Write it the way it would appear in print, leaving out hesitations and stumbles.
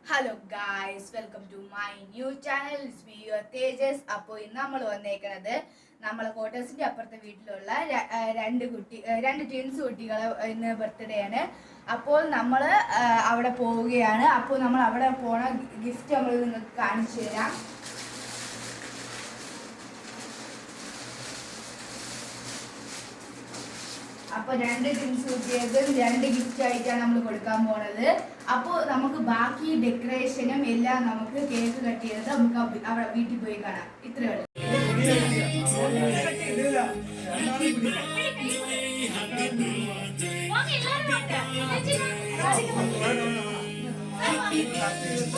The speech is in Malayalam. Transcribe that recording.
Hello guys, welcome to my new channel. It's me your Tejas. അപ്പോൾ ഇന്ന് നമ്മൾ വന്നേക്കുന്നത് നമ്മളെ ക്വാർട്ടേഴ്സിന്റെ അപ്പുറത്തെ വീട്ടിലുള്ള രണ്ട് ട്വിൻസ് കുട്ടികളെ ഇന്ന് ബർത്ത്ഡേ ആണ്. അപ്പോൾ നമ്മൾ അവിടെ പോവുകയാണ്. അപ്പോൾ നമ്മൾ അവിടെ പോണ ഗിഫ്റ്റ് നമ്മൾ നിങ്ങൾക്ക് കാണിച്ചു തരാം. അപ്പോൾ രണ്ട് ട്വിൻസ് കുട്ടികൾക്ക് രണ്ട് ഗിഫ്റ്റ് ആയിട്ടാണ് നമ്മൾ കൊടുക്കാൻ പോണത്. അപ്പോൾ നമുക്ക് ബാക്കി ഡെക്കറേഷനും എല്ലാം നമുക്ക് കേക്ക് കട്ട് ചെയ്തത് നമുക്ക് അവിടെ വീട്ടിൽ പോയി കാണാം. ഇത്രയേ ഉള്ളൂ. Happy birthday.